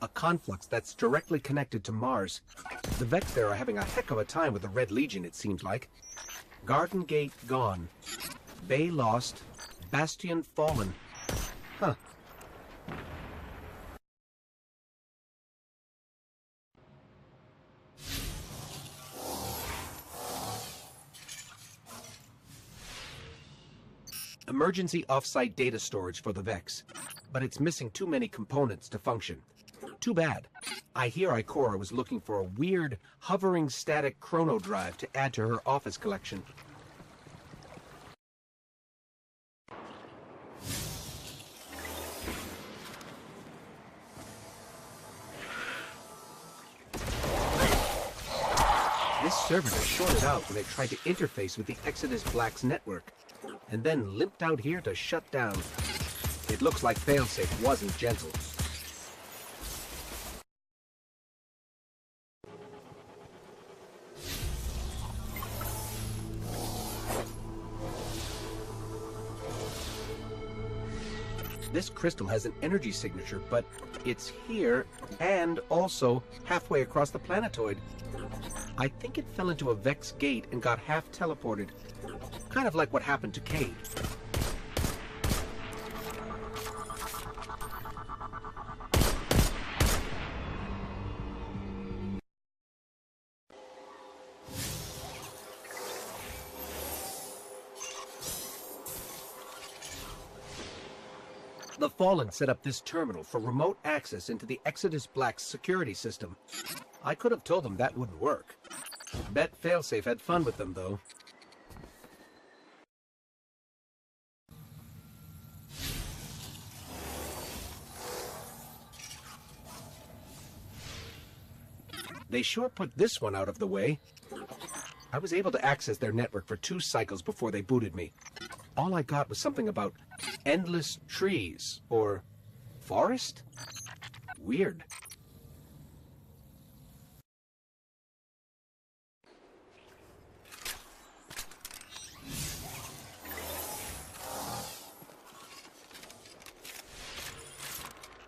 A conflux that's directly connected to Mars. The Vex there are having a heck of a time with the Red Legion, it seems like. Garden Gate gone. Bay lost. Bastion fallen. Huh. Emergency off-site data storage for the Vex, but it's missing too many components to function. Too bad. I hear Ikora was looking for a weird, hovering static chrono drive to add to her office collection. This servitor shorted out when it tried to interface with the Exodus Black's network, and then limped out here to shut down. It looks like Failsafe wasn't gentle. This crystal has an energy signature, but it's here and also halfway across the planetoid. I think it fell into a Vex gate and got half teleported. Kind of like what happened to Cade. The Fallen set up this terminal for remote access into the Exodus Black's security system. I could have told them that wouldn't work. Bet Failsafe had fun with them, though. They sure put this one out of the way. I was able to access their network for 2 cycles before they booted me. All I got was something about endless trees, or forest? Weird.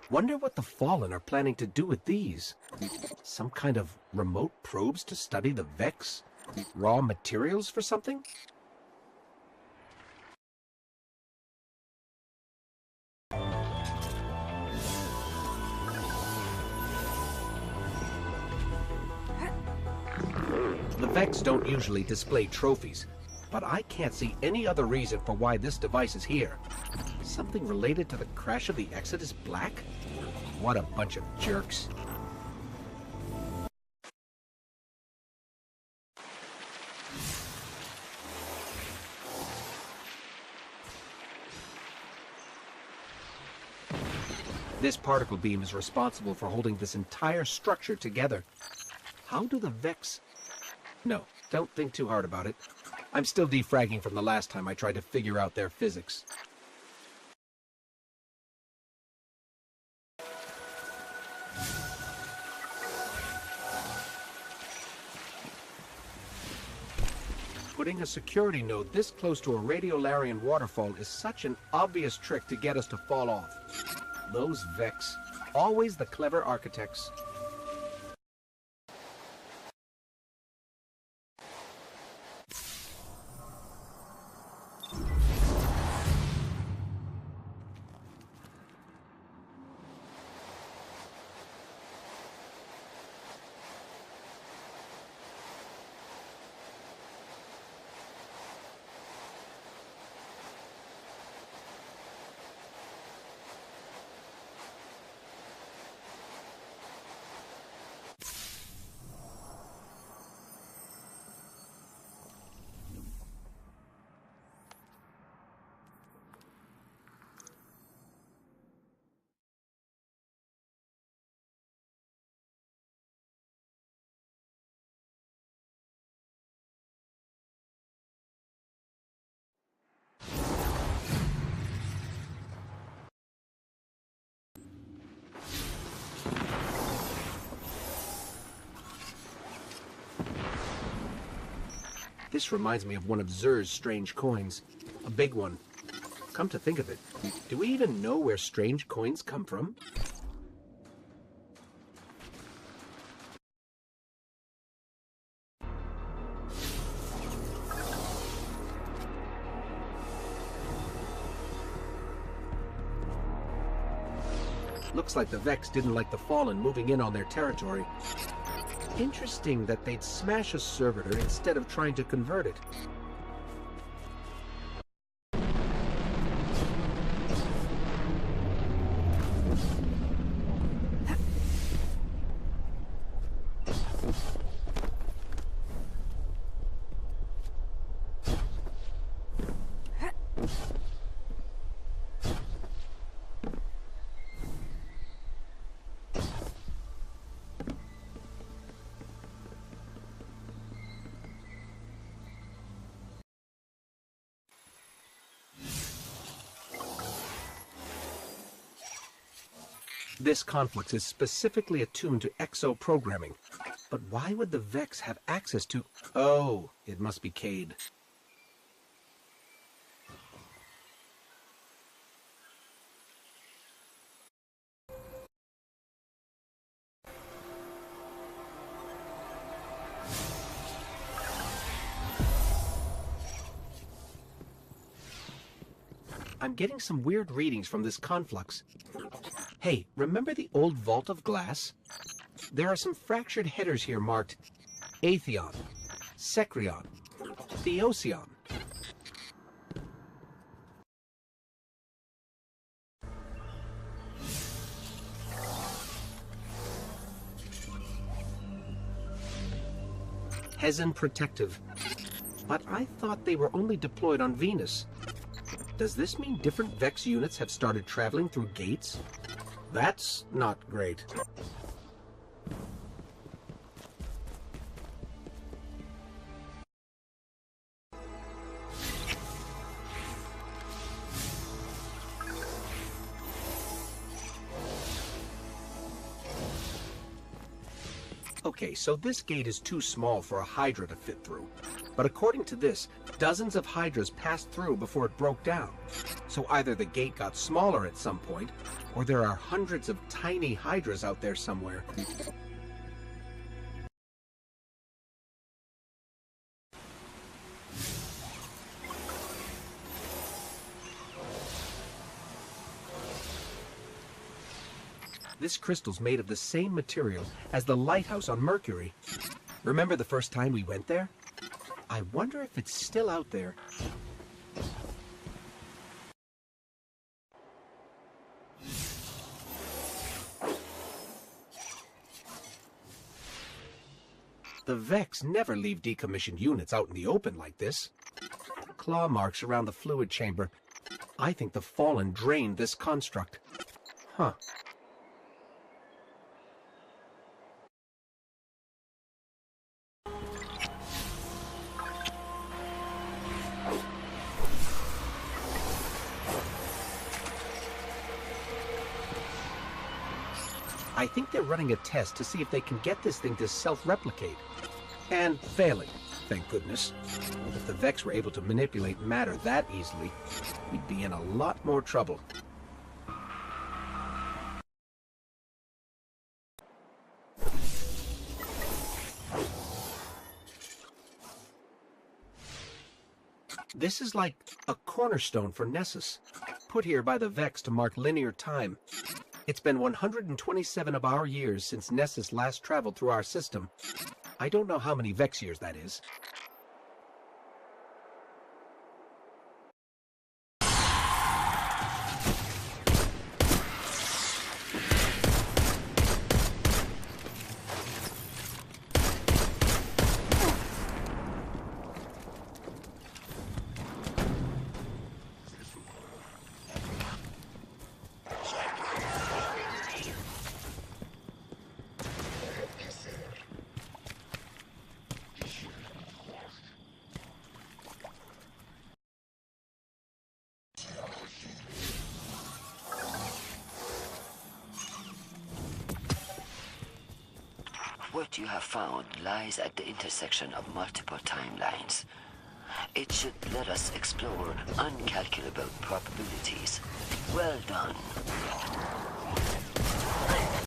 Wonder what the Fallen are planning to do with these. Some kind of remote probes to study the Vex? Raw materials for something? The Vex don't usually display trophies, but I can't see any other reason for why this device is here. Something related to the crash of the Exodus Black? What a bunch of jerks. This particle beam is responsible for holding this entire structure together. How do the Vex... No, don't think too hard about it. I'm still defragging from the last time I tried to figure out their physics. Putting a security node this close to a radiolarian waterfall is such an obvious trick to get us to fall off. Those Vex, always the clever architects. This reminds me of one of Zur's strange coins. A big one. Come to think of it, do we even know where strange coins come from? Looks like the Vex didn't like the Fallen moving in on their territory. Interesting that they'd smash a servitor instead of trying to convert it. This conflict is specifically attuned to exo-programming. But why would the Vex have access to... Oh, it must be Cade. I'm getting some weird readings from this conflux. Hey, remember the old vault of glass? There are some fractured headers here marked Atheon, Sekrion, Theosion. Hezen Protective. But I thought they were only deployed on Venus. Does this mean different Vex units have started traveling through gates? That's not great. Okay, so this gate is too small for a Hydra to fit through. But according to this, dozens of Hydras passed through before it broke down. So either the gate got smaller at some point, or there are hundreds of tiny Hydras out there somewhere. This crystal's made of the same material as the lighthouse on Mercury. Remember the first time we went there? I wonder if it's still out there. The Vex never leave decommissioned units out in the open like this. Claw marks around the fluid chamber. I think the Fallen drained this construct. Huh. I think they're running a test to see if they can get this thing to self-replicate. And failing, thank goodness. If the Vex were able to manipulate matter that easily, we'd be in a lot more trouble. This is like a cornerstone for Nessus, put here by the Vex to mark linear time. It's been 127 of our years since Nessus last traveled through our system. I don't know how many Vex years that is. What you have found lies at the intersection of multiple timelines. It should let us explore uncalculable probabilities. Well done.